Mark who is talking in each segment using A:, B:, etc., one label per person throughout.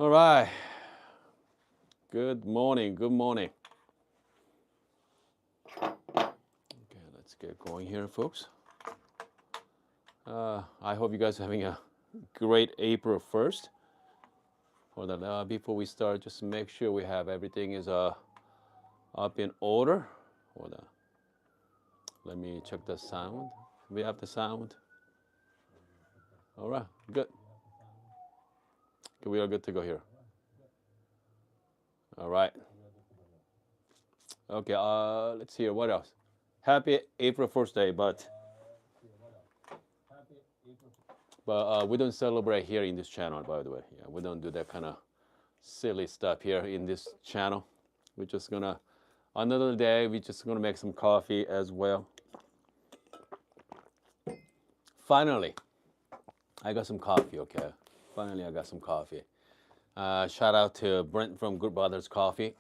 A: All right. Good morning. Good morning. Okay, let's get going here, folks. I hope you guys are having a great April 1st. Hold on. Before we start, just make sure we have everything is up in order. Hold on. Let me check the sound. We have the sound. All right. Good. Okay, we are good to go here. All right. Okay. Let's see here. What else? Happy April 1st day, but we don't celebrate here in this channel, by the way. Yeah, we don't do that kind of silly stuff here in this channel. We're just gonna another day. We're just gonna make some coffee as well. Finally, I got some coffee. Okay, finally I got some coffee. Shout out to Brent from Good Brothers Coffee.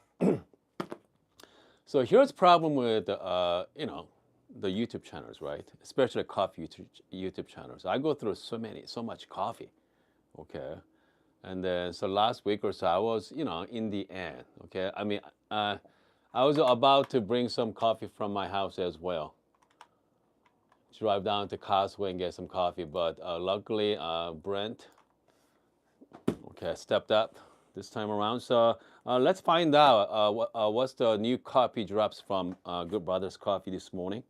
A: So here's the problem with the YouTube channels, right? Especially coffee YouTube channels. I go through so much coffee. Okay. And then, so last week or so, I was, in the end, okay? I was about to bring some coffee from my house as well. Drive down to Costco and get some coffee, but luckily, Brent, okay, stepped up this time around. So let's find out what's the new coffee drops from Good Brothers Coffee this morning,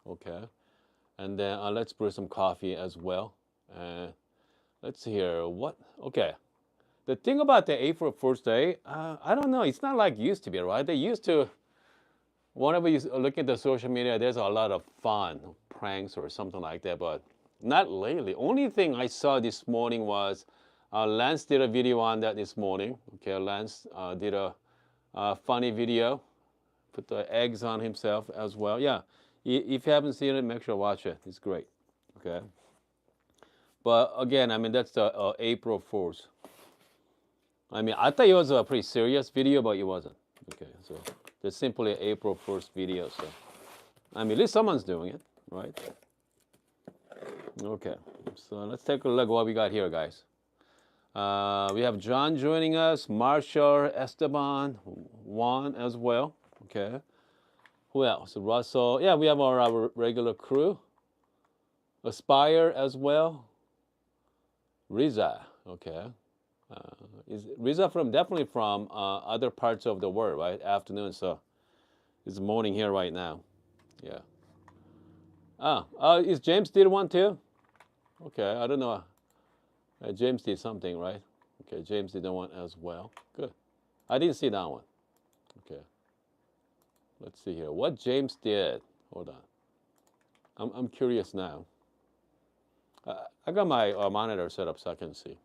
A: okay? And then let's brew some coffee as well. Let's see here, okay. The thing about the April 1st day, I don't know. It's not like it used to be, right? They used to, whenever you look at the social media, there's a lot of fun, pranks or something like that, but not lately. Only thing I saw this morning was Lance did a video on that this morning. Okay, Lance did a funny video, put the eggs on himself as well. Yeah, if you haven't seen it, make sure to watch it. It's great. Okay. But again, that's the April 4th. I thought it was a pretty serious video, but it wasn't. Okay, so it's simply an April 1st video. So, at least someone's doing it, right? Okay, so let's take a look at what we got here, guys. We have John joining us, Marshall, Esteban, Juan as well. Okay, who else? Russell. Yeah, we have our regular crew. Aspire as well. Riza. Okay. Is Riza definitely from other parts of the world, right? Afternoon, so it's morning here right now. Yeah. Is James did one too? Okay, I don't know. James did something, right? Okay, James did one as well. Good. I didn't see that one. Okay. Let's see here. What James did? Hold on. I'm curious now. I got my monitor set up so I can see.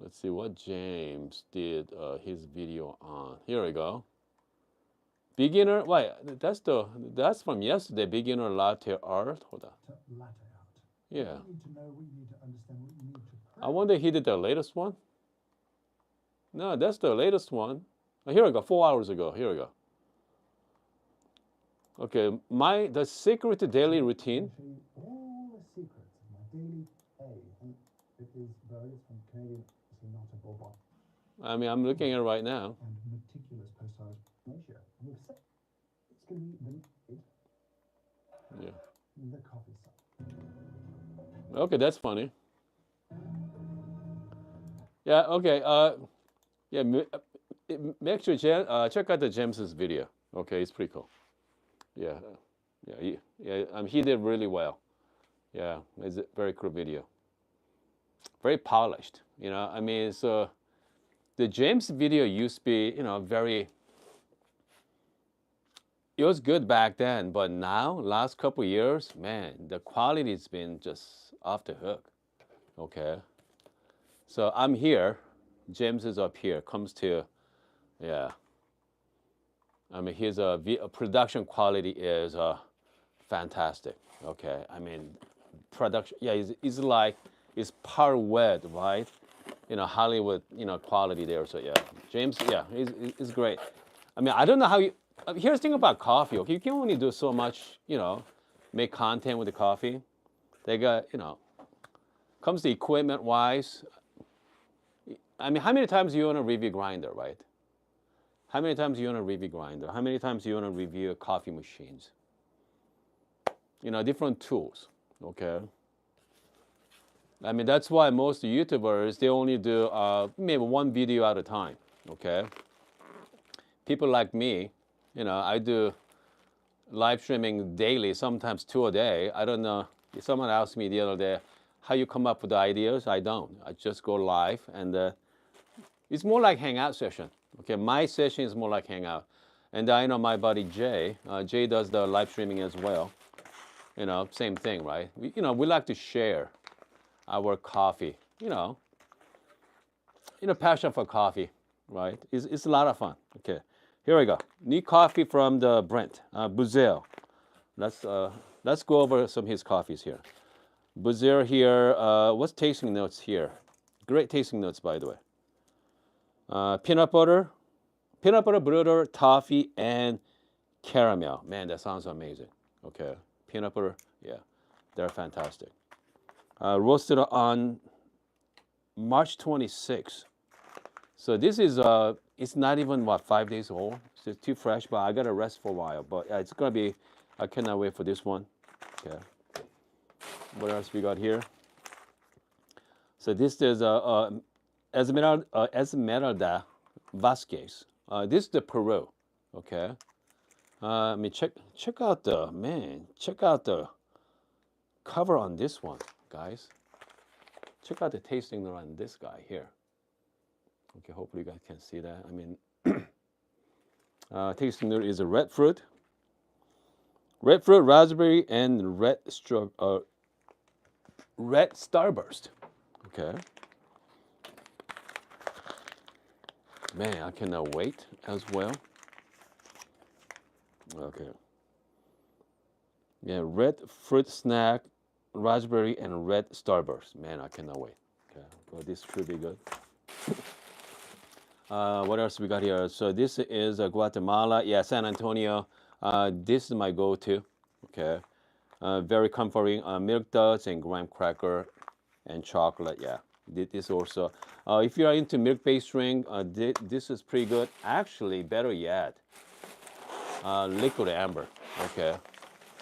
A: Let's see what James did his video on. Here we go. Beginner. Wait, that's from yesterday. Beginner latte art. Hold on.
B: Latte art.
A: Yeah.
B: You need to know what you need to understand what you need to.
A: I wonder he did the latest one. No, that's the latest one. Oh, here we go. 4 hours ago. Here we go. Okay, the secret daily routine.
B: All the secrets of my daily and it is various from Canadian. Not a bobot.
A: I'm looking at it right now.
B: And meticulous post-size ratio. It's going to be the coffee stuff.
A: Okay, that's funny. Yeah. Okay. Yeah. Make sure check out the James's video. Okay, it's pretty cool. Yeah. Yeah. He did really well. Yeah, it's a very cool video. Very polished, so the James video used to be, very, it was good back then, but now, last couple years, man, the quality's been just off the hook, okay? So I'm here, James is up here, comes to, yeah. His production quality is fantastic, okay? Production, yeah, it's like, is par wet, right? Hollywood, quality there. So yeah, James, yeah, he's great. I don't know how you. Here's the thing about coffee. Okay, you can only do so much. Make content with the coffee. They got, comes to equipment wise. I mean, how many times you want to review grinder, right? How many times you want to review grinder? How many times you want to review coffee machines? You know, different tools, okay? I mean, that's why most YouTubers, they only do maybe one video at a time, okay? People like me, you know, I do live streaming daily, sometimes 2 a day. I don't know. Someone asked me the other day, how you come up with the ideas? I don't. I just go live, and it's more like hangout session. Okay, my session is more like hangout. And I know my buddy Jay. Jay does the live streaming as well. You know, same thing, right? We like to share our coffee. Passion for coffee, right? It's a lot of fun. Okay, here we go. New coffee from the Brent Brazil. Let's go over some of his coffees here. Brazil here. What's tasting notes here? Great tasting notes, by the way. Peanut butter, toffee, and caramel. Man, that sounds amazing. Okay, peanut butter. Yeah, they're fantastic. Roasted on March 26th. So this is it's not even 5 days old. So it's too fresh, but I gotta rest for a while. But it's gonna be. I cannot wait for this one. Okay. What else we got here? So this is Esmeralda Vasquez. This is the Peru. Okay. I mean, check out the cover on this one, guys. Check out the tasting note on this guy here. Okay, hopefully you guys can see that. I mean, tasting note is a red fruit, raspberry, and red starburst. Okay. Man, I cannot wait as well. Okay. Yeah, red fruit snack, raspberry, and red starburst. Man, I cannot wait. Okay, well, this should be good. What else we got here? So this is Guatemala. Yeah, San Antonio. This is my go-to. Okay. Very comforting. Milk duds and graham cracker and chocolate. Yeah. This also. If you are into milk-based drink, this is pretty good. Actually, better yet, liquid amber. Okay.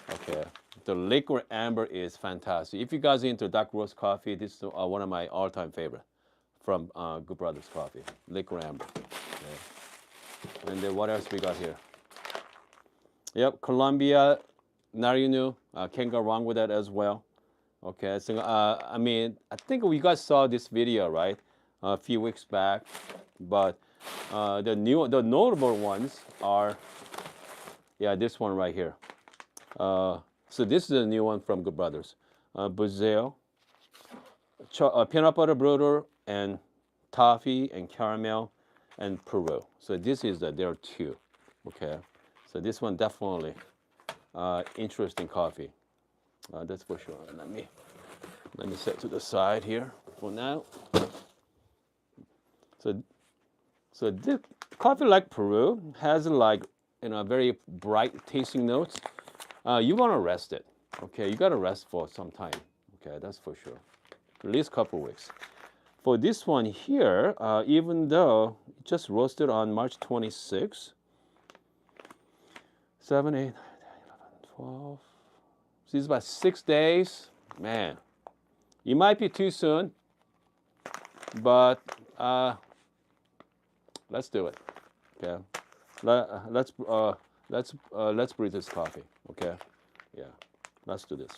A: Okay. The liquid amber is fantastic. If you guys are into dark roast coffee, this is one of my all-time favorite from Good Brothers Coffee. Liquid amber. Okay. And then what else we got here? Yep, Colombia, Narinu. Can't go wrong with that as well. Okay, so I mean, I think we guys saw this video, right? A few weeks back, but the notable ones are, yeah, this one right here. So this is a new one from Good Brothers. Brazil, peanut butter brother, and toffee and caramel, and Peru. So this is there are two. Okay, so this one definitely interesting coffee. That's for sure. Let me set to the side here for now. So this coffee like Peru has like very bright tasting notes. You want to rest it. Okay, you got to rest for some time. Okay, that's for sure. At least a couple weeks. For this one here, even though it just roasted on March 26th, 7, 8, 9, 10, 11, 12. So it's about 6 days. Man, it might be too soon, but let's do it. Okay, let's brew this coffee. Okay, yeah, let's do this.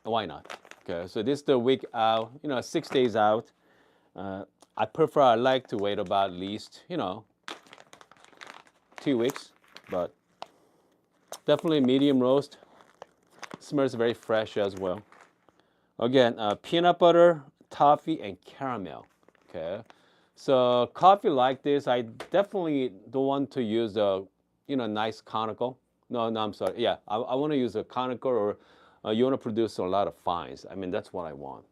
A: Why not? Okay, so this is the week out. 6 days out. I like to wait about at least 2 weeks, but definitely medium roast. Smells very fresh as well. Again, peanut butter, toffee, and caramel. Okay, so coffee like this, I definitely don't want to use a nice conical. No, I'm sorry. Yeah, I want to use a conical, or you want to produce a lot of fines. I mean, that's what I want.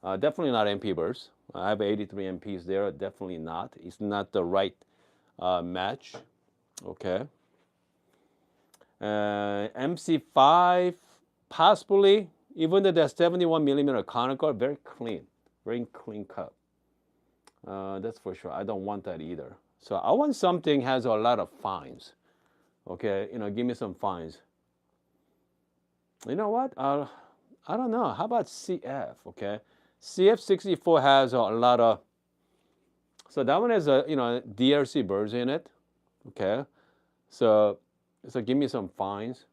A: Definitely not MP burrs. I have 83 MPs there. Definitely not. It's not the right match. Okay. MC5, possibly, even though they're 71 millimeter conical, very clean. very clean cup. That's for sure. I don't want that either. So I want something has a lot of fines. Okay, give me some fines. You know what? I don't know. How about CF? Okay, CF64 has a lot of. So that one has a DRC birds in it. Okay, so give me some fines,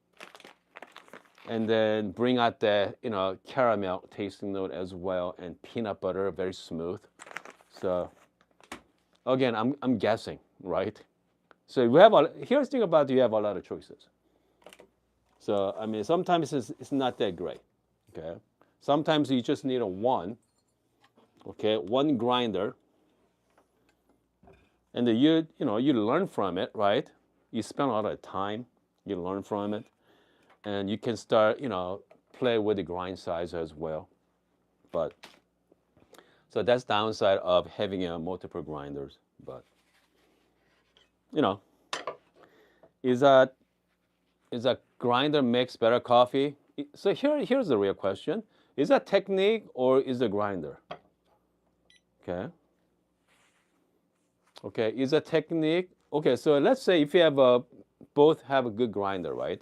A: and then bring out the caramel tasting note as well, and peanut butter, very smooth. So again, I'm guessing, right? So here's the thing about you have a lot of choices. So I mean, sometimes it's not that great. Okay, sometimes you just need a one. Okay, one grinder, and then you learn from it, right? You spend a lot of time, you learn from it, and you can start play with the grind size as well. But so that's downside of having multiple grinders. But you know, is that grinder makes better coffee? So here's the real question: is that technique or is the grinder? Okay. Okay, is a technique. Okay, so let's say if you have both have a good grinder, right?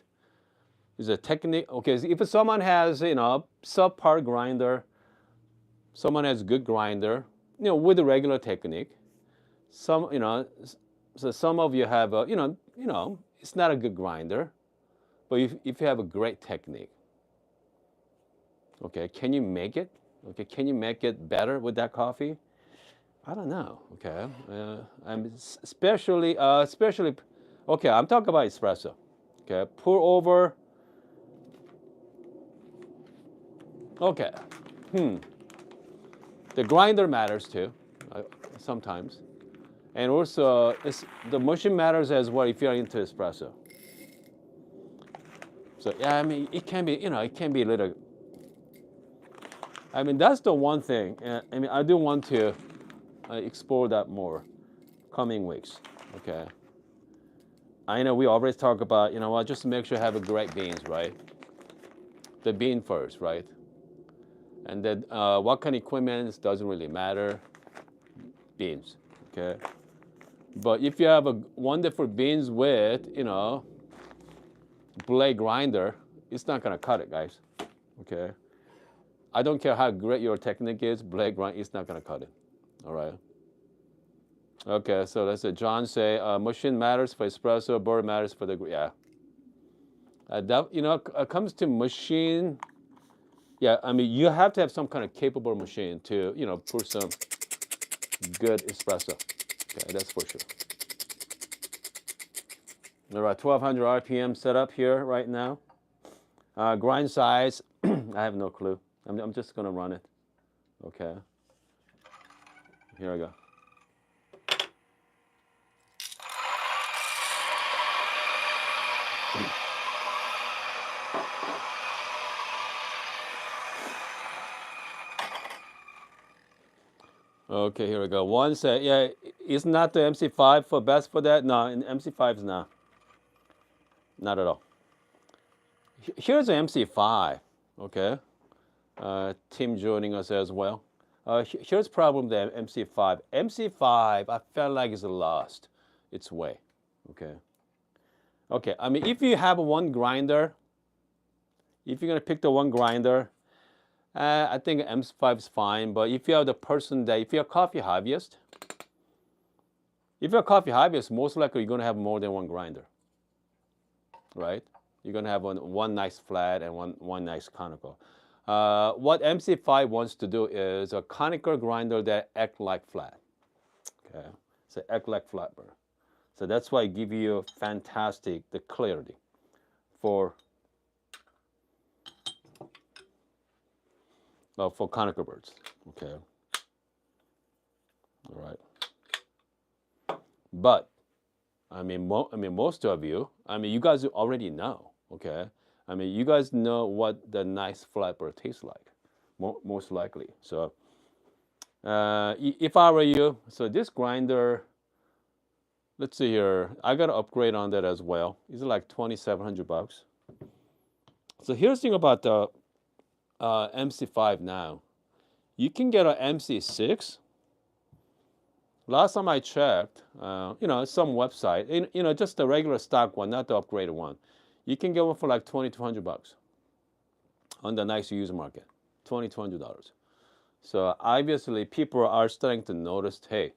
A: Is a technique. Okay, so if someone has subpar grinder, someone has good grinder, with a regular technique. Some so some of you have it's not a good grinder, but if you have a great technique, okay, can you make it? Okay, can you make it better with that coffee? I don't know. Okay, I'm especially. Okay, I'm talking about espresso. Okay, pour over. Okay, the grinder matters too, sometimes, and also the machine matters as well if you're into espresso. So yeah, I mean it can be it can be a little. I mean that's the one thing. I mean I do want to explore that more coming weeks. Okay. I know we always talk about, what, just make sure you have a great beans, right? The bean first, right? And then what kind of equipment doesn't really matter. Beans, okay? But if you have a wonderful beans with, blade grinder, it's not gonna cut it, guys, okay? I don't care how great your technique is, blade grind, it's not gonna cut it, all right? Okay, so let's say John say machine matters for espresso, bird matters for the yeah. That comes to machine. Yeah, I mean you have to have some kind of capable machine to pour some good espresso. Okay, that's for sure. All right, 1200 RPM set up here right now. Grind size, I have no clue. I'm just gonna run it. Okay. Here I go. Okay, here we go. One set. Yeah, it's not the MC5 for best for that. No, in MC5 is not. Not at all. Here's the MC5. Okay. Tim joining us as well. Here's the problem with the MC5. MC5, I felt like it's lost its way. Okay. Okay, I mean, if you have one grinder, if you're going to pick the one grinder, I think MC5 is fine. But if you are the person if you're a coffee hobbyist, most likely you're going to have more than one grinder, right? You're going to have one nice flat and one nice conical. What MC5 wants to do is a conical grinder that act like flat. Okay, so act like flat burr. So that's why I give you the clarity for conical birds. Okay. All right. But I mean, most of you, you guys already know. Okay. I mean, you guys know what the nice flat bird tastes like, most likely. So, if I were you, so this grinder, let's see here, I got to upgrade on that as well. It's like $2,700. So here's the thing about the MC5 now. You can get an MC6. Last time I checked, some website, just the regular stock one, not the upgraded one. You can get one for like $2,200 on the nice used market, $2,200. So obviously, people are starting to notice, hey,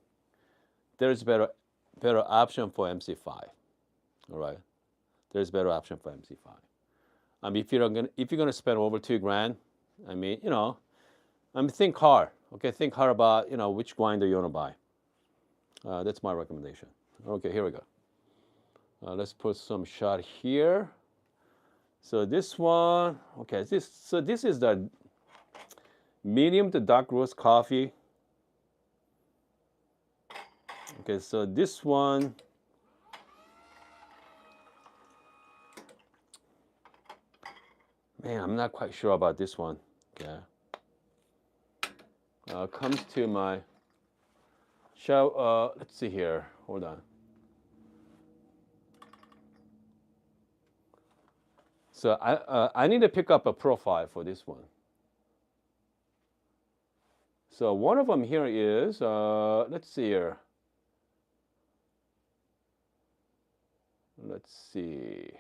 A: there's better option for MC5. All right, there's better option for MC5. If you're gonna spend over $2,000, think hard. Okay, think hard about which grinder you wanna buy. That's my recommendation. Okay, here we go. Let's put some shot here. So this one, okay, this is the medium to dark roast coffee. Okay, so this one, man, I'm not quite sure about this one. Okay. Comes to my show. Let's see here. Hold on. So I need to pick up a profile for this one. So one of them here is, let's see here. Let's see.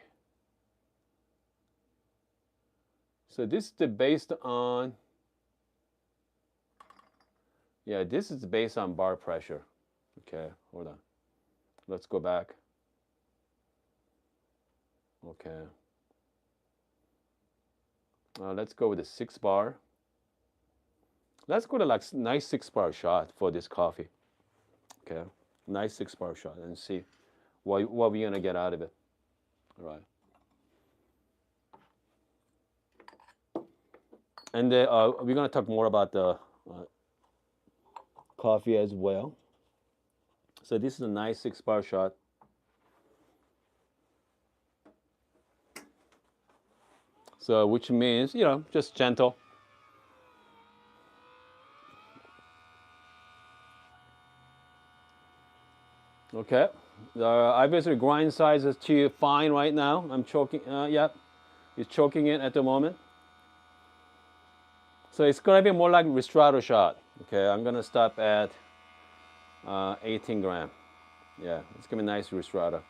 A: So this is based on, yeah, this is based on bar pressure. Okay, hold on. Let's go back. Okay. Let's go with the 6 bar. Let's go to like nice 6 bar shot for this coffee. Okay, nice 6 bar shot and see what we're gonna get out of it. All right. And then we're gonna talk more about the coffee as well. So this is a nice 6 bar shot. So which means, just gentle. Okay. Obviously grind size is too fine right now. I'm choking, yep. It's choking it at the moment. So it's gonna be more like Ristretto shot. Okay, I'm gonna stop at 18 gram. Yeah, it's gonna be nice Ristretto.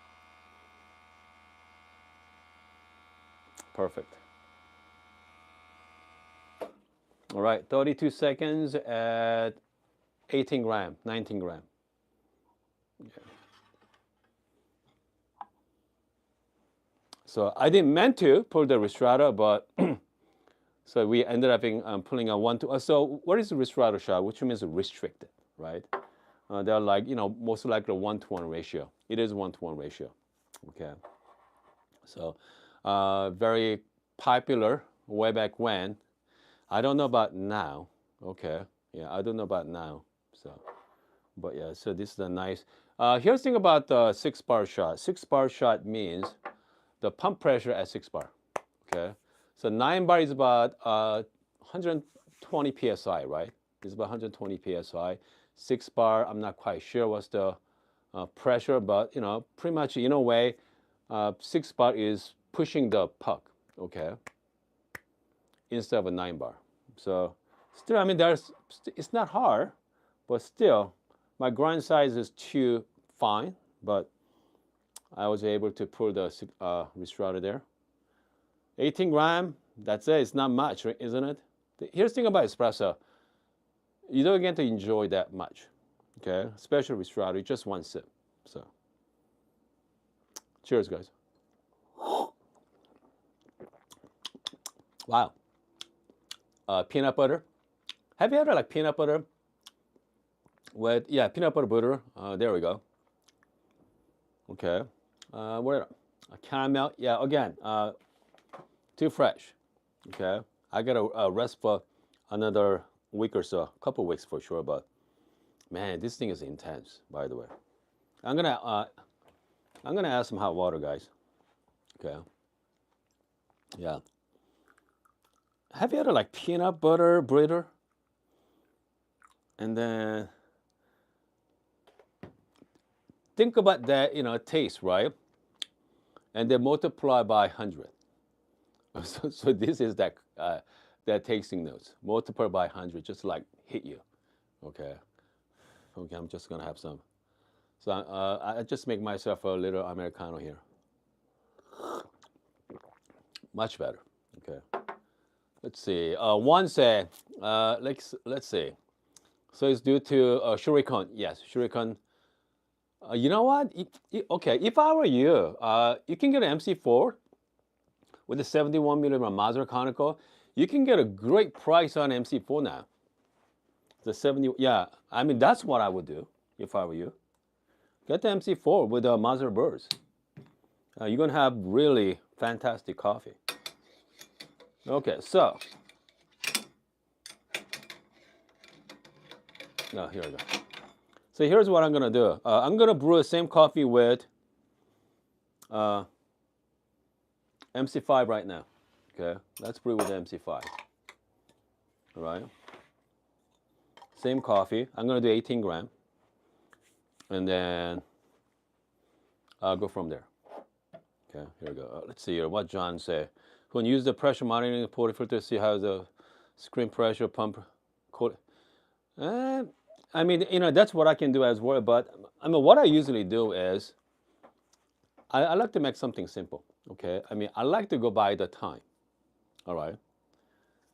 A: Perfect. All right, 32 seconds at 18 gram, 19 gram. Yeah. So I didn't meant to pull the Ristretto, but so we ended up pulling a 1-2. So what is the Ristretto shot? Which means restricted, right? They're like, most likely a 1-to-1 ratio. It is 1-to-1 ratio. Okay. So very popular way back when. I don't know about now. Okay. Yeah, I don't know about now. So, but yeah, so this is a nice. Here's the thing about the 6 bar shot. 6 bar shot means the pump pressure at 6 bar. Okay. So 9 bar is about 120 psi, right? It's about 120 psi. 6 bar, I'm not quite sure what's the pressure, but pretty much in a way, 6 bar is pushing the puck, okay, instead of a 9 bar. So still, it's not hard, but still, my grind size is too fine, but I was able to pull the Ristretto there. 18 gram, that's it. It's not much, isn't it? Here's the thing about espresso. You don't get to enjoy that much, okay? Especially Ristretto, just one sip. So, cheers, guys. Wow. Peanut butter. Have you ever like peanut butter with, yeah, peanut butter. There we go. Okay. What? Caramel. Yeah. Again, too fresh. Okay. I got to rest for another week or so, a couple weeks for sure. But man, this thing is intense. By the way, I'm gonna add some hot water, guys. Okay. Yeah. Have you had like peanut butter burrito? And then think about that, taste, right? And then multiply by 100. So this is that that tasting notes. Multiply by 100, just like hit you. Okay. Okay, I'm just gonna have some. So I just make myself a little Americano here. Much better. Okay. Let's see. One say, let's see. So it's due to shuriken. Yes, shuriken. You know what? Okay, if I were you, you can get an MC4 with a 71 millimeter Mazda conical. You can get a great price on MC4 now. The 70, yeah. I mean, that's what I would do if I were you. Get the MC4 with a Mazda burst. You're gonna have really fantastic coffee. Okay, so now here we go. So here's what I'm gonna do. I'm gonna brew the same coffee with MC5 right now. Okay, let's brew with MC5. All right. Same coffee. I'm gonna do 18 gram, and then I'll go from there. Okay, here we go. Let's see here. What John say? When you use the pressure monitoring portafilter to see how the screen pressure pump. I mean, that's what I can do as well. But I mean, what I usually do is I like to make something simple. Okay, I mean, I like to go by the time. All right.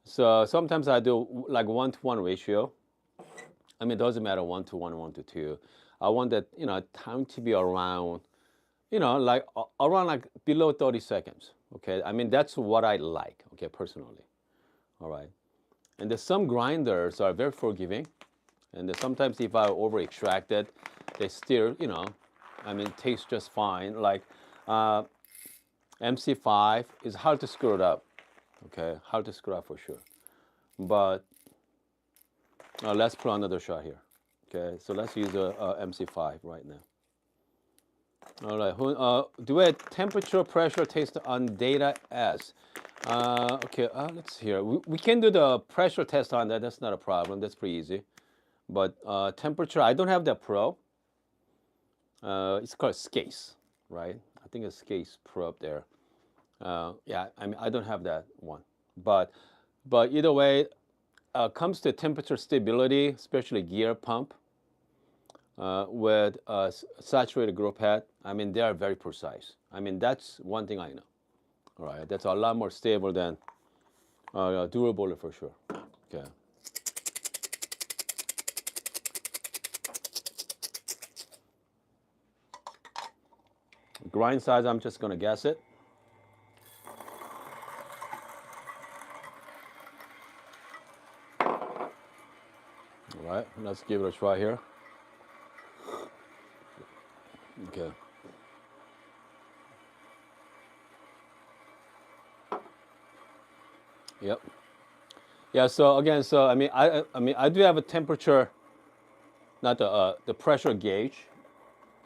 A: So sometimes I do like 1-to-1 ratio. I mean, it doesn't matter 1-to-1, 1-to-2. I want that time to be around, like around like below 30 seconds. Okay, I mean that's what I like. Okay, personally. All right. And there's some grinders are very forgiving, and sometimes if I over extract it, they still, I mean, taste just fine. Like MC5 is hard to screw it up. Okay, hard to screw up for sure. But let's put another shot here. Okay, so let's use a MC5 right now. All right, do a temperature pressure test on data S. Okay, let's hear. We can do the pressure test on that. That's not a problem. That's pretty easy. But temperature, I don't have that Pro. It's called SCASE, right? I think it's SCASE Pro up there. Yeah, I mean, I don't have that one. But either way, comes to temperature stability, especially gear pump with saturated group head. I mean, they are very precise. I mean, that's one thing I know. All right, that's a lot more stable than durable for sure. Okay. Grind size, I'm just gonna guess it. All right, let's give it a try here. Okay. Yep. Yeah. So again, I mean, I do have a temperature, not the pressure gauge.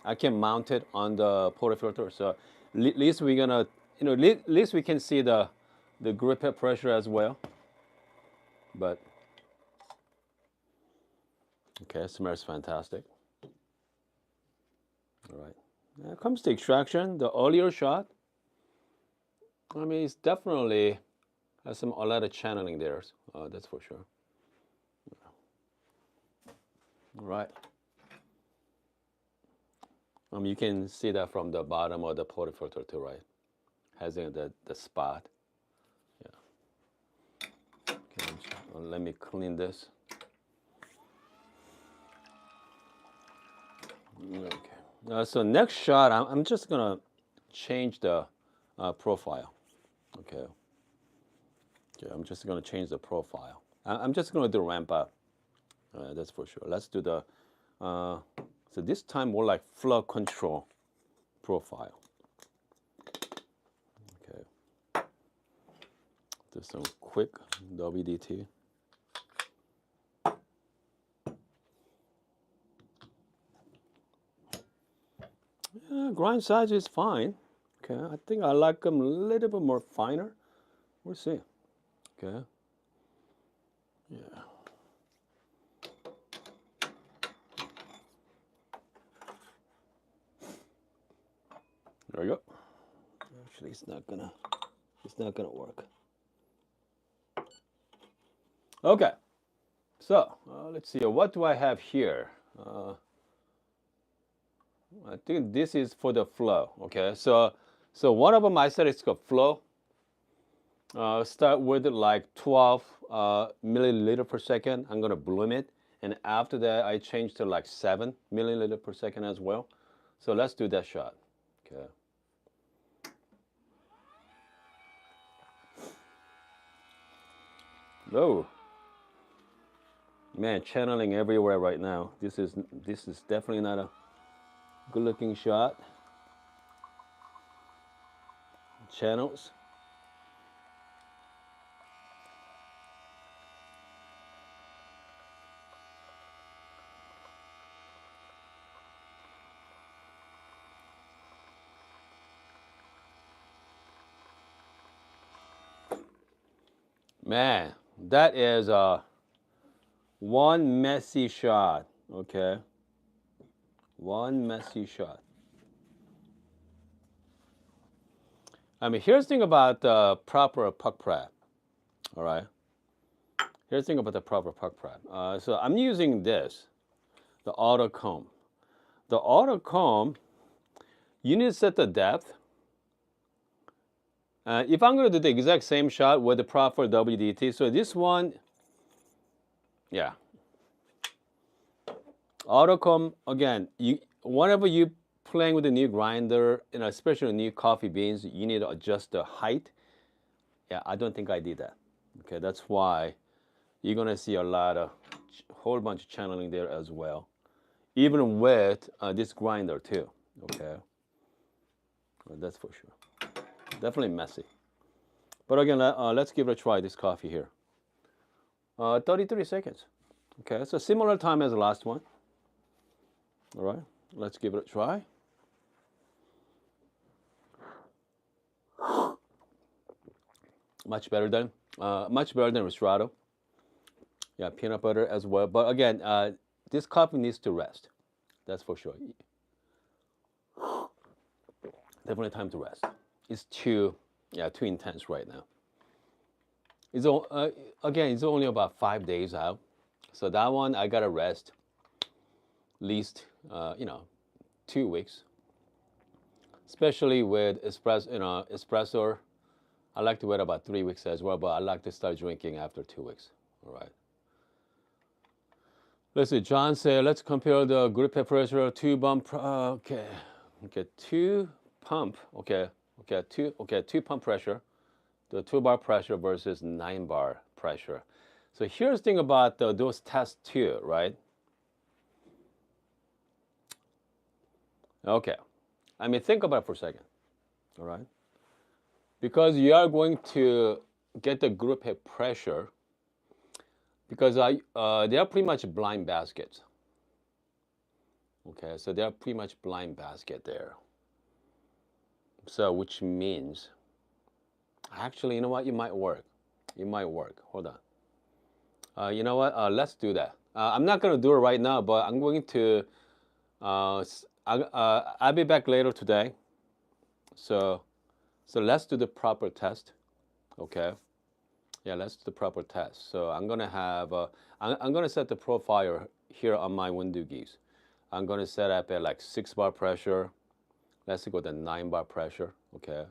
A: I can mount it on the portafilter. So at least we're gonna, at least we can see the grip head pressure as well. But okay, smells fantastic. All right. When it comes to extraction, the earlier shot, I mean, it's definitely has a lot of channeling there. That's for sure. All right. You can see that from the bottom of the portafilter too, right? Has the spot. Yeah. Okay, let me clean this. Okay. So next shot, I'm just gonna change the profile. Okay. Okay. I'm just gonna change the profile. I'm just gonna do ramp up. That's for sure. Let's do the. So this time more like flow control profile. Okay. Do some quick WDT. Yeah, grind size is fine. Okay, I think I like them a little bit more finer. We'll see. Okay. Yeah. There we go. Actually, it's not gonna work. Okay, so let's see. What do I have here? I think this is for the flow. Okay, so one of them I said it's called flow. Start with like 12 milliliter per second. I'm gonna bloom it, and after that I change to like 7 milliliter per second as well. So let's do that shot. Okay. Oh man, channeling everywhere right now. This is definitely not a good-looking shot. Channels. Man, that is one messy shot. Okay, one messy shot. I mean, here's the thing about proper puck prep. All right. Here's the thing about the proper puck prep. So I'm using this, the auto comb. The auto comb, you need to set the depth. If I'm going to do the exact same shot with the proper WDT, so this one, yeah. Auto comb, again, whenever you playing with a new grinder, especially new coffee beans, you need to adjust the height. Yeah, I don't think I did that. Okay, that's why you're gonna see a whole bunch of channeling there as well, even with this grinder too. Okay, well, that's for sure. Definitely messy. But again, let's give it a try. This coffee here. 33 seconds. Okay, so similar time as the last one. All right, let's give it a try. Much better than Ristretto. Yeah, peanut butter as well. But again, this coffee needs to rest. That's for sure. Definitely time to rest. It's too intense right now. It's again, it's only about 5 days out, so that one I gotta rest at least 2 weeks. Especially with espresso, I like to wait about 3 weeks as well, but I like to start drinking after 2 weeks. All right. Let's see. John said, let's compare the group head pressure, two pump. Okay, two pump. Okay, two pump pressure, the 2 bar pressure versus 9 bar pressure. So here's the thing about those tests too, right? Okay, I mean think about it for a second. All right, because you are going to get the group head pressure because they are pretty much blind baskets. Okay, so they are pretty much blind basket there. So which means, actually, you know what? It might work. It might work. Hold on. You know what? Let's do that. I'm not going to do it right now, but I'm going to. I'll be back later today. So let's do the proper test. Okay. Yeah, let's do the proper test. So I'm gonna have. I'm gonna set the profile here on my window geese. I'm gonna set up at like 6 bar pressure. Let's go to 9 bar pressure. Okay.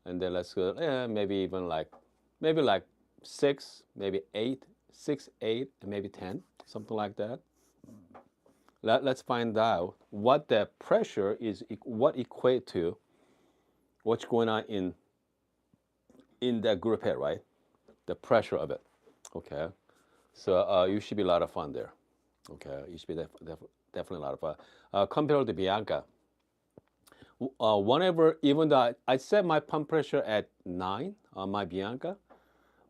A: And then let's go, maybe even like 6, maybe 8, 6, 8, and maybe 10, something like that. Let's find out what the pressure is, what equate to what's going on in that group head, right? The pressure of it. Okay. So you should be a lot of fun there. Okay. You should be definitely a lot of fun. Compared to Bianca, whenever, even though I set my pump pressure at 9 on my Bianca,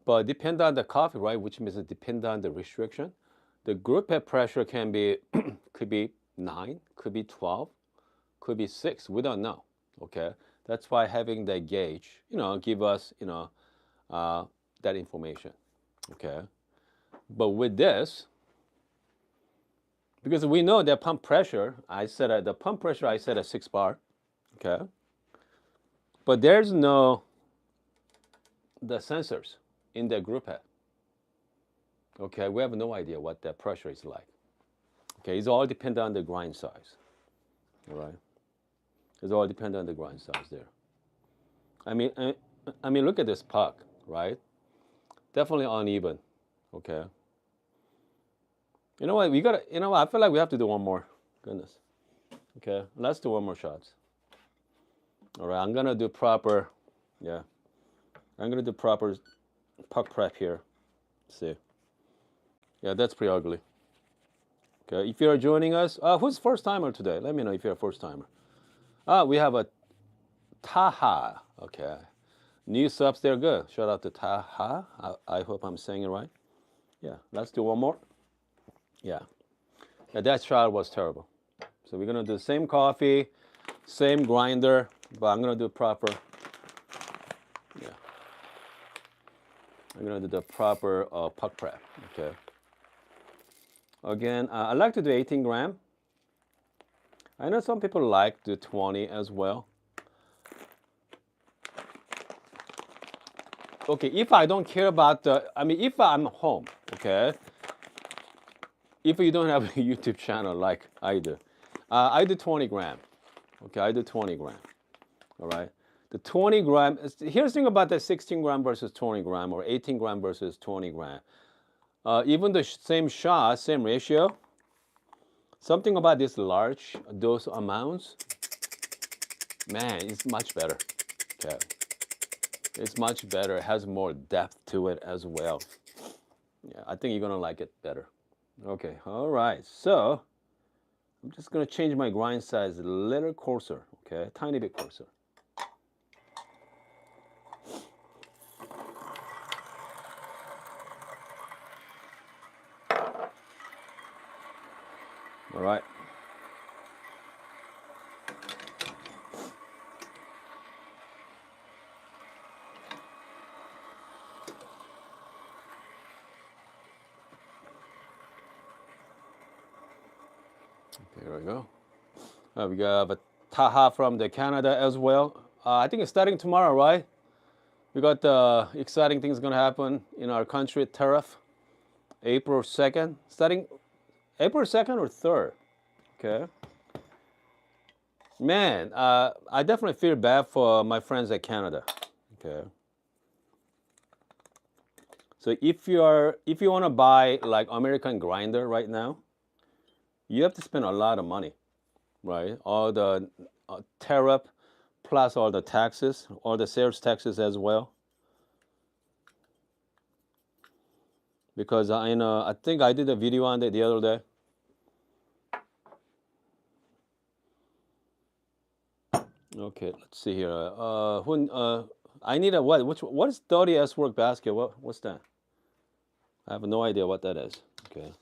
A: but depend on the coffee, right? Which means it depend on the restriction. The group head pressure can be could be 9, could be 12, could be 6. We don't know. Okay, that's why having the gauge, give us that information. Okay, but with this, because we know that pump pressure, I set at 6 bar. Okay, but there's no the sensors in the group head. Okay, we have no idea what that pressure is like. Okay, it's all dependent on the grind size. All right, it's all dependent on the grind size there. I mean, look at this puck, right? Definitely uneven. Okay. You know what? We gotta. You know what? I feel like we have to do one more. Goodness. Okay, let's do one more shots. All right, I'm gonna do proper. Yeah, I'm gonna do proper puck prep here. See. Yeah, that's pretty ugly. Okay, if you're joining us, who's first timer today? Let me know if you're a first timer. We have a Taha. Okay, new subs there. Good. Shout out to Taha. I hope I'm saying it right. Yeah, let's do one more. Yeah. Yeah, that shot was terrible. So we're gonna do the same coffee, same grinder, but I'm gonna do proper. Yeah. I'm gonna do the proper puck prep. Okay. Again, I like to do 18 gram. I know some people like to do 20 as well. Okay, if I don't care about the, if I'm home, okay, if you don't have a YouTube channel like I do, I do 20 gram. Okay, I do 20 gram. All right. The 20 gram, here's the thing about the 16 gram versus 20 gram or 18 gram versus 20 gram. Even the same shot, same ratio, something about this large dose amounts, man, it's much better. Okay. It's much better. It has more depth to it as well. Yeah, I think you're gonna like it better. Okay, all right. So I'm just gonna change my grind size a little coarser. Okay, tiny bit coarser. All right. Okay, here we go. We got a Taha from the Canada as well. I think it's starting tomorrow, right? We got exciting things gonna happen in our country. Tariff, April 2nd, starting April 2nd or 3rd. Okay. Man, I definitely feel bad for my friends at Canada. Okay. So if you want to buy like American grinder right now, you have to spend a lot of money, right? All the tariff plus all the taxes, all the sales taxes as well. Because I think I did a video on it the other day. Okay, let's see here. I need a what? What is 30S work basket? What's that? I have no idea what that is. Okay.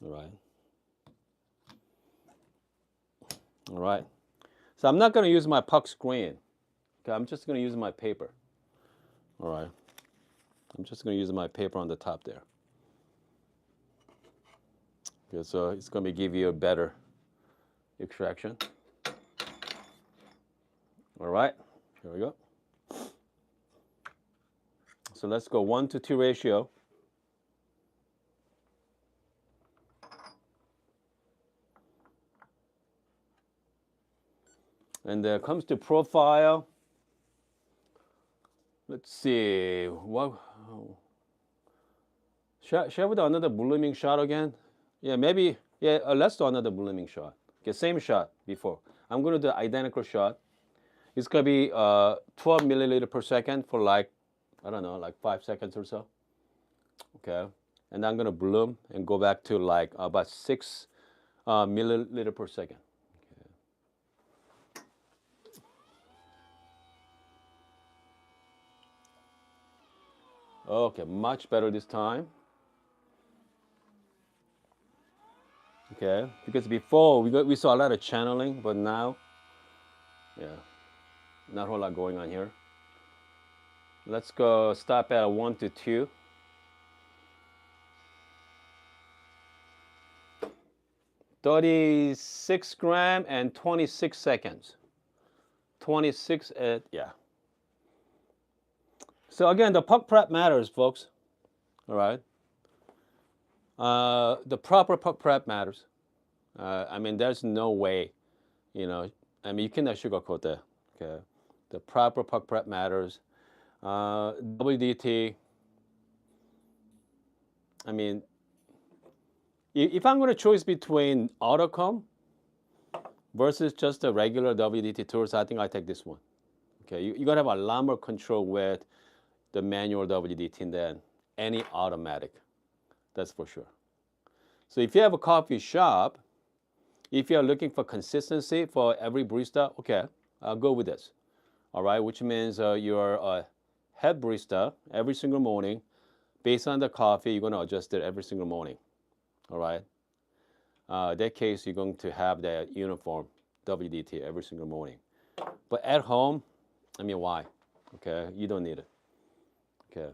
A: All right. All right. So I'm not going to use my puck screen. Okay, I'm just going to use my paper. All right. I'm just going to use my paper on the top there. Okay, so it's going to give you a better extraction. All right. Here we go. So let's go 1-to-2 ratio. And comes to profile. Let's see. What? Shall we do another blooming shot again? Yeah, maybe. Yeah, let's do another blooming shot. Okay, same shot before. I'm going to do identical shot. It's going to be 12 milliliter per second for like, I don't know, like 5 seconds or so. Okay. And I'm going to bloom and go back to like about 6 milliliter per second. Okay, much better this time. Okay, because before we saw a lot of channeling, but now, yeah, not a whole lot going on here. Let's go stop at 1-to-2. $36 gram and 26 seconds. 26 at, yeah. So again, the puck prep matters, folks. All right. The proper prep matters. I mean, there's no way, you know. I mean, you cannot sugarcoat that. Okay. The proper puck prep matters. WDT. I mean, if I'm going to choose between autocomb versus just the regular WDT tools, I think I take this one. Okay, you're gonna have a lot more control with the manual WDT than any automatic. That's for sure. So if you have a coffee shop, if you're looking for consistency for every barista, okay, I'll go with this. All right, which means you're a head barista every single morning. Based on the coffee, you're gonna adjust it every single morning. All right. In that case, you're going to have that uniform WDT every single morning. But at home, I mean, why? Okay, you don't need it. Okay,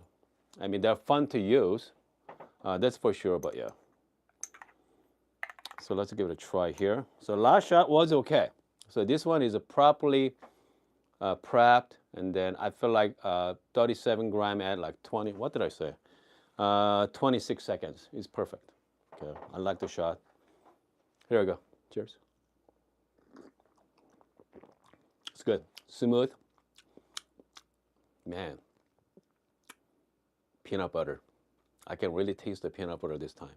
A: I mean, they're fun to use, that's for sure, but yeah. So let's give it a try here. So last shot was okay. So this one is a properly prepped, and then I feel like 37 gram at like 20, what did I say? 26 seconds is perfect. Okay, I like the shot. Here we go. Cheers. It's good. Smooth. Man. Peanut butter. I can really taste the peanut butter this time.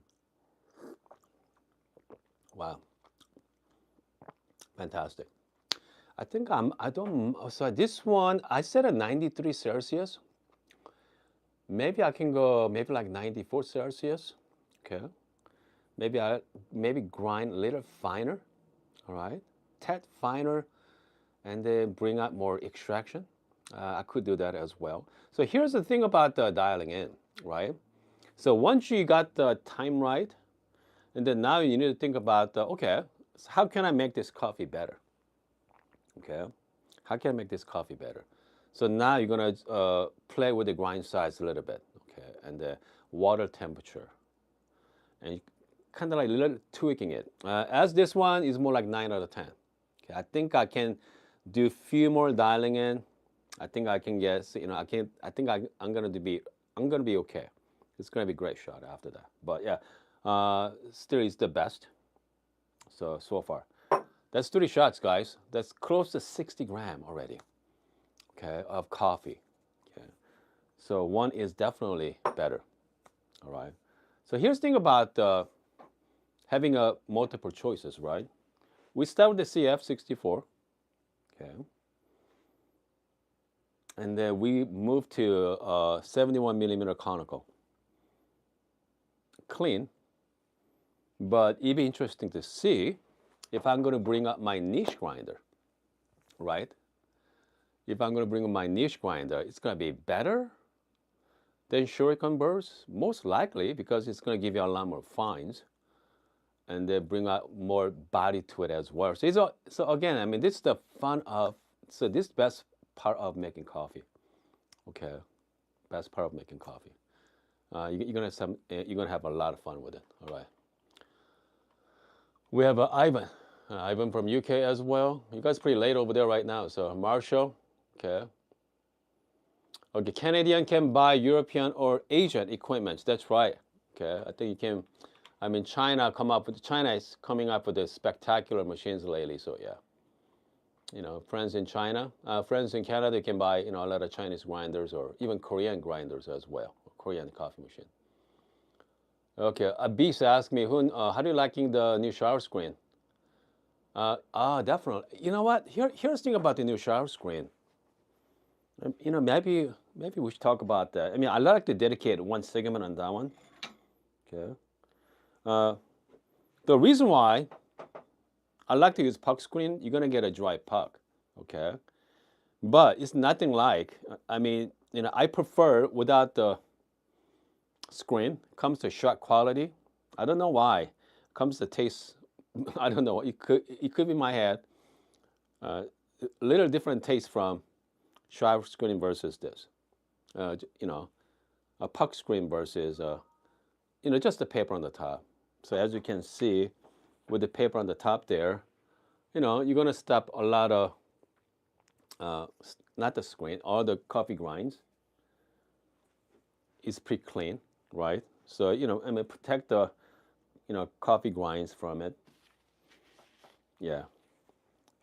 A: Wow. Fantastic. I think I don't, so this one, I set at 93 Celsius. Maybe I can go maybe like 94 Celsius. Okay. Maybe grind a little finer. All right. Tad finer, and then bring out more extraction. I could do that as well. So here's the thing about dialing in, right? So once you got the time right, and then now you need to think about, okay, so how can I make this coffee better? Okay, how can I make this coffee better? So now you're gonna play with the grind size a little bit, okay, and the water temperature, and kind of like a little tweaking it. As this one is more like 9 out of 10. Okay, I think I can do few more dialing in. I think I can get, you know, I can. I think I'm gonna be okay. It's gonna be a great shot after that. But yeah, still is the best. So far, that's 3 shots, guys. That's close to 60 gram already. Okay, of coffee. Okay, so one is definitely better. All right. So here's the thing about having a multiple choices, right? We start with the CF64. Okay. And then we move to 71 millimeter conical. Clean, but it'd be interesting to see if I'm going to bring up my niche grinder, right? If I'm going to bring up my niche grinder, it's going to be better than Shuriken burrs, most likely, because it's going to give you a lot more fines, and then bring out more body to it as well. So again, I mean, this is the fun of, so this best part of making coffee. Okay, best part of making coffee. You're gonna have a lot of fun with it. All right. We have Ivan, Ivan from UK as well. You guys pretty late over there right now. So Marshall, okay. Okay, Canadian can buy European or Asian equipment. That's right. Okay, I think you can. I mean, China is coming up with the spectacular machines lately. So yeah. You know, friends in China, friends in Canada can buy, you know, a lot of Chinese grinders or even Korean grinders as well, Korean coffee machine. Okay, Abis asked me, how do you liking the new shower screen? Definitely. You know what? Here's the thing about the new shower screen. You know, maybe we should talk about that. I mean, I like to dedicate one segment on that one. Okay. The reason why I like to use puck screen, you're gonna get a dry puck, okay? But it's nothing like, I mean, you know, I prefer without the screen. Comes to shot quality. I don't know why. Comes to taste. I don't know. It could be my head. A little different taste from shower screen versus this. You know, a puck screen versus you know, just the paper on the top. So as you can see, with the paper on the top there, you know, you're gonna stop a lot of, not the screen, all the coffee grinds. It's pretty clean. right? So I mean, protect the coffee grinds from it. Yeah,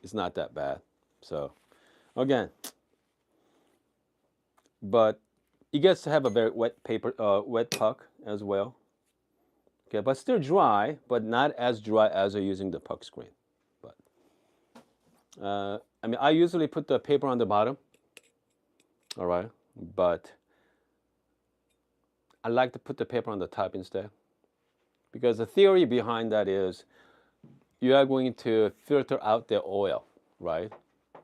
A: it's not that bad. So again, but it gets to have a very wet puck as well. Okay, but still dry, but not as dry as you're using the puck screen. But I mean, I usually put the paper on the bottom. All right, but I like to put the paper on the top instead because the theory behind that is you are going to filter out the oil, right?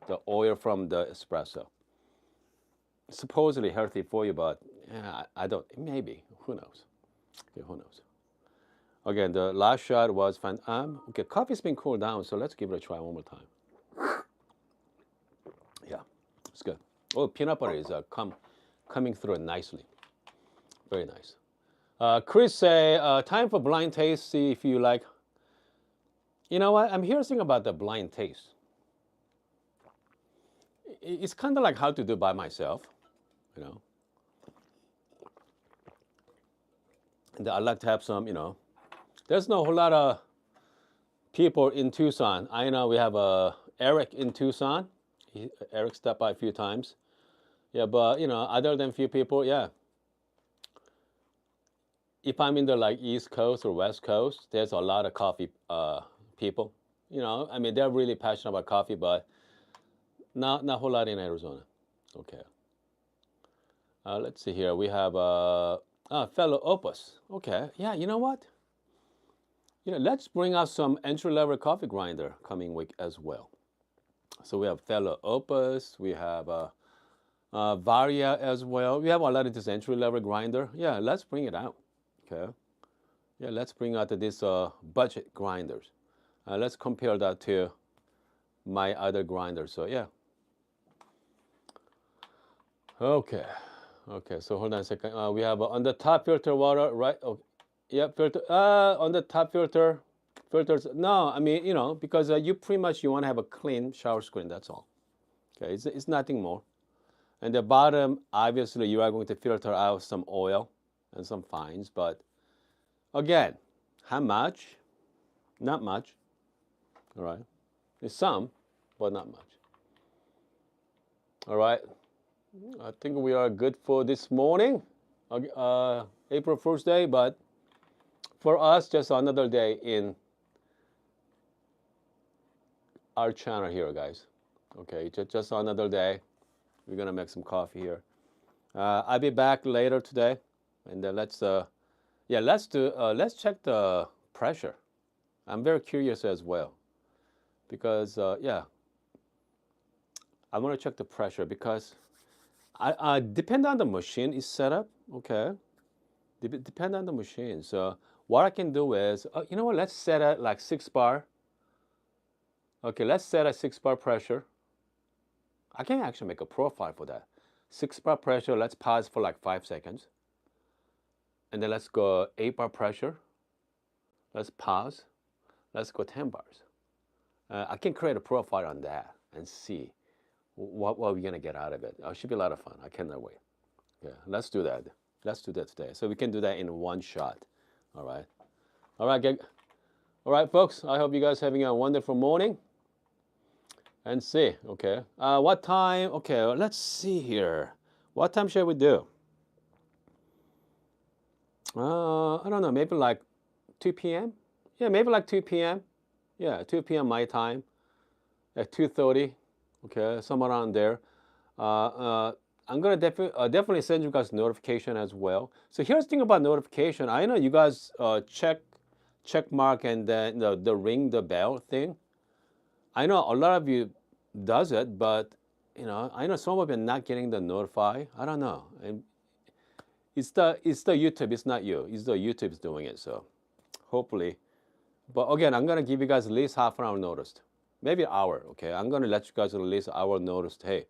A: The oil from the espresso. Supposedly healthy for you, but yeah, I don't. Maybe who knows? Okay, who knows? Again, the last shot was fine. Okay, coffee's been cooled down, so let's give it a try one more time. Yeah, it's good. Oh, peanut butter is coming through nicely. Very nice. Chris say, time for blind taste. See if you like. You know what? I'm hearing about the blind taste. It's kind of like how to do by myself, you know. And I like to have some, There's no whole lot of people in Tucson. I know we have Eric in Tucson. Eric stopped by a few times. Yeah, but other than few people, yeah. If I'm in the like East Coast or West Coast, there's a lot of coffee people. I mean, they're really passionate about coffee, but not a whole lot in Arizona. Okay. Let's see here. We have fellow Opus. Okay. Yeah. You know what? Let's bring out some entry-level coffee grinder coming week as well. So we have fellow Opus. We have Varia as well. We have a lot of this entry-level grinder. Yeah. Let's bring it out. Okay. Yeah. Let's bring out this budget grinders. Let's compare that to my other grinders. So yeah. Okay. Okay, so hold on a second. We have on the top filter water, right? Oh, yeah, filter. On the top filters. No, I mean, because you pretty much you want to have a clean shower screen. That's all. Okay, it's nothing more. And the bottom, obviously, you are going to filter out some oil and some fines. But again, how much? Not much. All right, it's some, but not much. All right. I think we are good for this morning, April 1st day, but for us, just another day in our channel here, guys. Okay, just another day. We're gonna make some coffee here. I'll be back later today, and then let's let's check the pressure. I'm very curious as well, because I want to check the pressure because I depend on the machine is set up. Okay, depend on the machine. So what I can do is, you know what? Let's set it like 6 bar. Okay, let's set a 6 bar pressure. I can actually make a profile for that. 6 bar pressure. Let's pause for like 5 seconds, and then let's go 8 bar pressure. Let's pause. Let's go 10 bars. I can create a profile on that and see what we're gonna get out of it. It should be a lot of fun. I cannot wait. Yeah, let's do that. Let's do that today. So we can do that in one shot. All right. All right, all right, folks. I hope you guys having a wonderful morning. And see, okay. What time? Okay, let's see here. What time shall we do? I don't know. Maybe like 2 p.m. Yeah, maybe like 2 p.m. Yeah, 2 p.m. my time. At 2:30. Okay, somewhere around there. I'm gonna definitely send you guys notification as well. So here's the thing about notification. I know you guys check mark and then the ring the bell thing. I know a lot of you does it, but I know some of you are not getting the notify. I don't know. And it's the YouTube. It's not you. It's the YouTube's doing it. So hopefully. But again, I'm gonna give you guys at least half an hour notice, maybe an hour. Okay, I'm gonna let you guys at least an hour notice. Hey,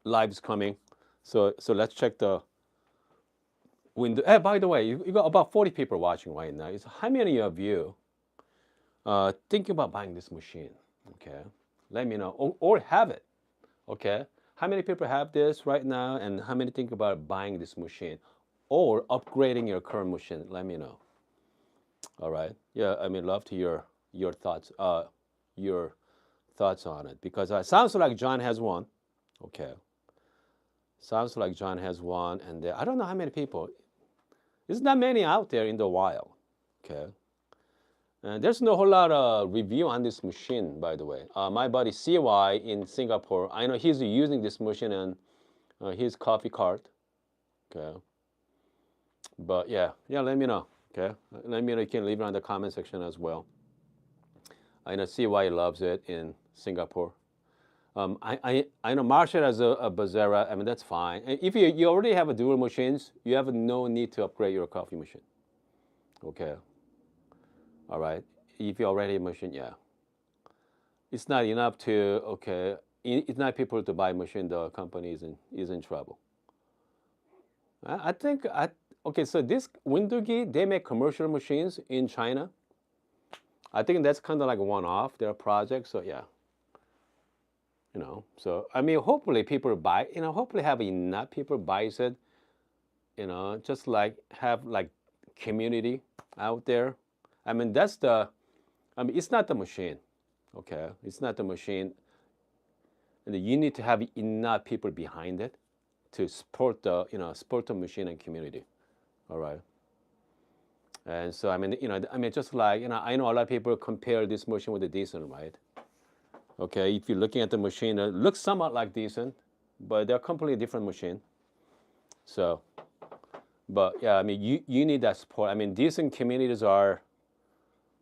A: live is coming. So let's check the window. Hey, by the way, you got about 40 people watching right now. How many of you thinking about buying this machine? Okay, let me know, or have it. Okay, how many people have this right now, and how many think about buying this machine, or upgrading your current machine, let me know. All right. Yeah, I mean, love to hear your thoughts. Your thoughts on it, because it sounds like John has one. Okay. Sounds like John has one, and I don't know how many people. There's not many out there in the wild. Okay. And there's no whole lot of review on this machine, by the way. My buddy CY in Singapore, I know he's using this machine and his coffee cart. Okay. But yeah, let me know. Okay. Let me know. You can leave it on the comment section as well. I know CY loves it in Singapore. I know Marshall has a Bazera. I mean, that's fine. And if you already have a dual machines, you have no need to upgrade your coffee machine. Okay. All right. If you already have a machine, yeah. It's not enough to, okay, it's not people to buy machine, the company is in trouble. I think, okay, so this Windogi, they make commercial machines in China. I think that's kind of like one-off, their project, so yeah. So I mean, hopefully people buy, hopefully have enough people buys it, just like have like community out there. I mean, it's not the machine, okay? It's not the machine. And you need to have enough people behind it to support the machine and community, all right? And so, I mean, just like, I know a lot of people compare this machine with the Decent, right? Okay, if you're looking at the machine, it looks somewhat like Decent, but they're completely different machine. So, but yeah, I mean, you need that support. I mean, Decent communities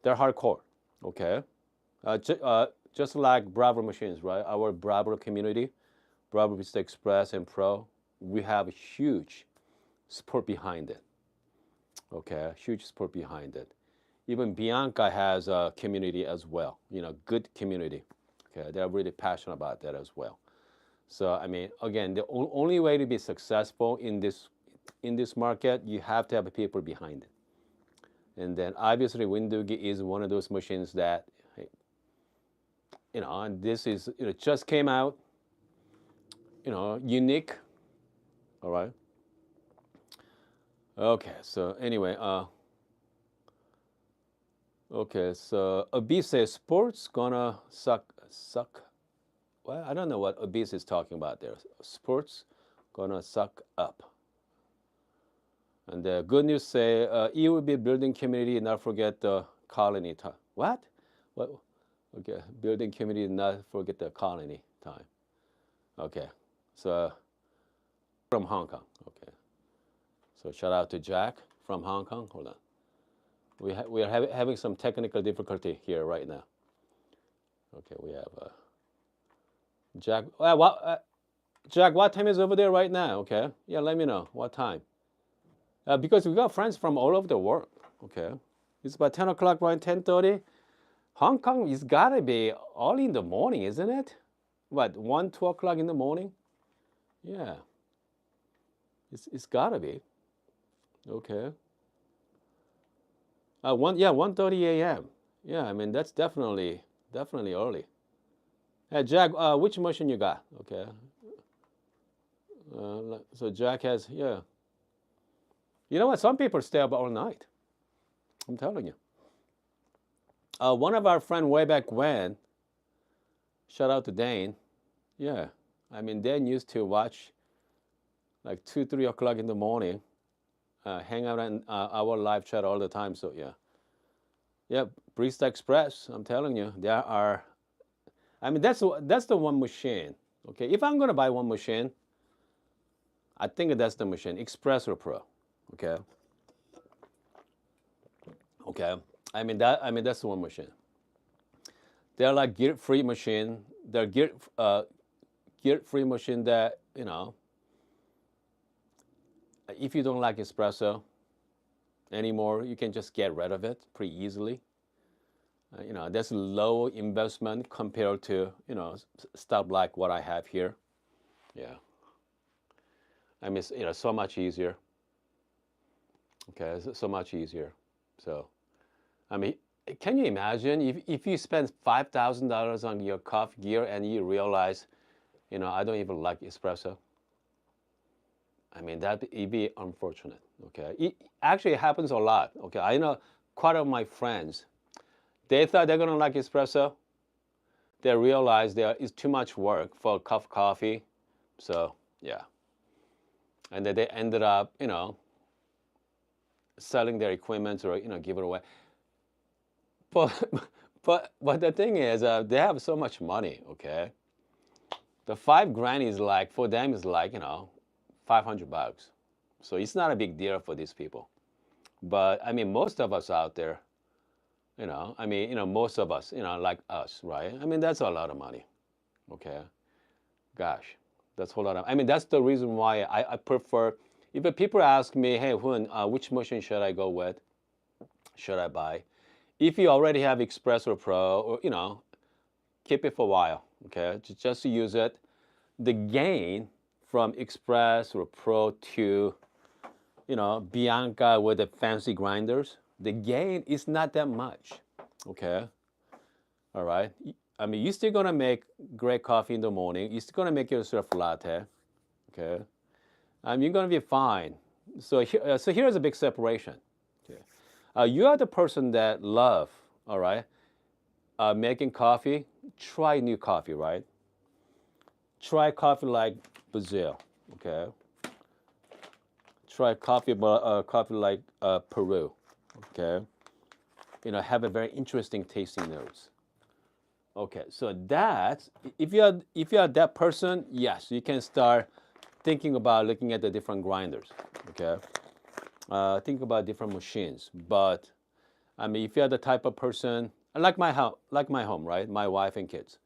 A: they're hardcore, okay? Just like Bravo machines, right? Our Bravo community, Bravo Vista Express and Pro, we have huge support behind it. Okay, huge support behind it. Even Bianca has a community as well, good community. Okay, they're really passionate about that as well. So I mean, again, the only way to be successful in this market, you have to have people behind it. And then obviously Windogi is one of those machines that, and this is, just came out, unique. All right. Okay, so anyway, okay, so Abis says sports gonna suck. Well, I don't know what Abis is talking about there. Sports gonna suck up. And the good news say EU will be building community, not forget the colony time. What? What? Okay, building community, not forget the colony time. Okay, so from Hong Kong. Okay, so shout out to Jack from Hong Kong. Hold on, we are having some technical difficulty here right now. Okay, we have Jack. Jack, what time is over there right now? Okay, yeah, let me know what time. Because we got friends from all over the world. Okay, it's about 10 o'clock, right? 10:30. Hong Kong is gotta be early in the morning, isn't it? What, 1, 2 o'clock in the morning? Yeah, it's gotta be. Okay. 1:30 a.m. Yeah, I mean that's definitely early. Hey Jack, which machine you got? Okay. So Jack has, yeah. You know what? Some people stay up all night. I'm telling you. One of our friend way back when, shout out to Dane. Yeah, I mean Dane used to watch like 2, 3 o'clock in the morning, hang out in our live chat all the time. So yeah, Barista Express. I'm telling you, there are. I mean that's the one machine. Okay, if I'm gonna buy one machine, I think that's the machine, Espresso Pro. Okay. Okay. I mean that's the one machine. They're like guilt-free machine. They're guilt-free machine that if you don't like espresso anymore, you can just get rid of it pretty easily. That's low investment compared to stuff like what I have here. Yeah. I mean, so much easier. Okay, so much easier. So, I mean, can you imagine if you spend $5,000 on your coffee gear and you realize, I don't even like espresso. I mean, it'd be unfortunate. Okay, it actually happens a lot. Okay, I know quite of my friends. They thought they're gonna like espresso. They realized there is too much work for a cup of coffee. So yeah, and then they ended up, selling their equipment or give it away. But but the thing is, they have so much money. Okay, the 5 grand is like for them is like $500. So it's not a big deal for these people. But I mean, most of us out there, most of us, like us, right? I mean, that's a lot of money. Okay, gosh, that's a whole lot of. I mean, that's the reason why I prefer. If people ask me, hey, Hun, which machine should I go with? Should I buy? If you already have Espresso Pro, or keep it for a while. Okay, just to use it. The gain from Express or Pro to Bianca with the fancy grinders, the gain is not that much. Okay, all right. I mean, you're still gonna make great coffee in the morning. You're still gonna make yourself a latte. Okay, you're gonna be fine. So so here's a big separation. Okay, you are the person that love, all right, making coffee. Try new coffee, right? Try coffee like Brazil. Okay. Try coffee, coffee like Peru. Okay. Have a very interesting tasting notes. Okay, so that's if you are that person, yes, you can start thinking about looking at the different grinders. Okay, think about different machines. But I mean, if you are the type of person like my home, right? My wife and kids,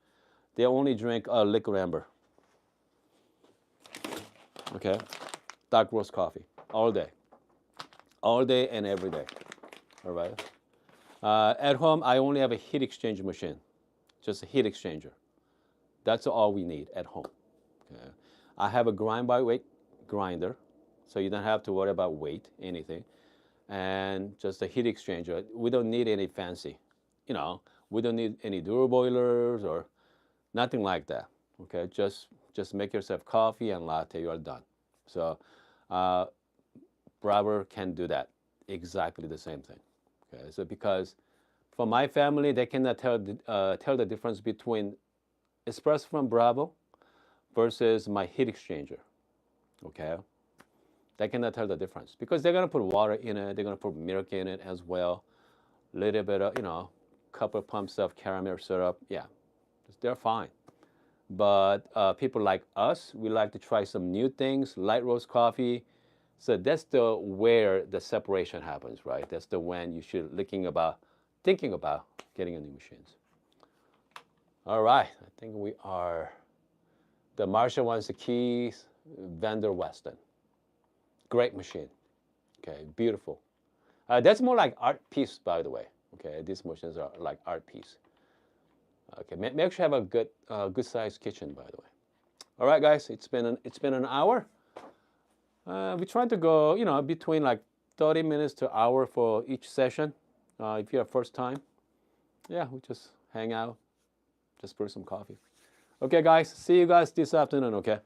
A: they only drink liquid amber. Okay, dark roast coffee all day and every day. All right. At home, I only have a heat exchange machine, just a heat exchanger. That's all we need at home. Okay. I have a grind by weight grinder, so you don't have to worry about weight, anything, and just a heat exchanger. We don't need any fancy, we don't need any dual boilers or nothing like that. Okay, just make yourself coffee and latte. You are done. So, Bravo can do that exactly the same thing. Okay, so because for my family, they cannot tell the difference between espresso from Bravo versus my heat exchanger. Okay, they cannot tell the difference because they're gonna put water in it, they're gonna put milk in it as well, a little bit of couple of pumps of caramel syrup. Yeah, they're fine. But people like us, we like to try some new things, light roast coffee. So that's the where the separation happens, right? That's the when you should thinking about getting a new machines. All right, I think we are. The Marshall wants the keys. Vander Weston, great machine. Okay, beautiful. That's more like art piece, by the way. Okay, these machines are like art piece. Okay, make sure you have a good sized kitchen, by the way. All right, guys, it's been an hour. We try to go, between like 30 minutes to hour for each session. If you're first time, yeah, we just hang out, just brew some coffee. Okay, guys, see you guys this afternoon. Okay.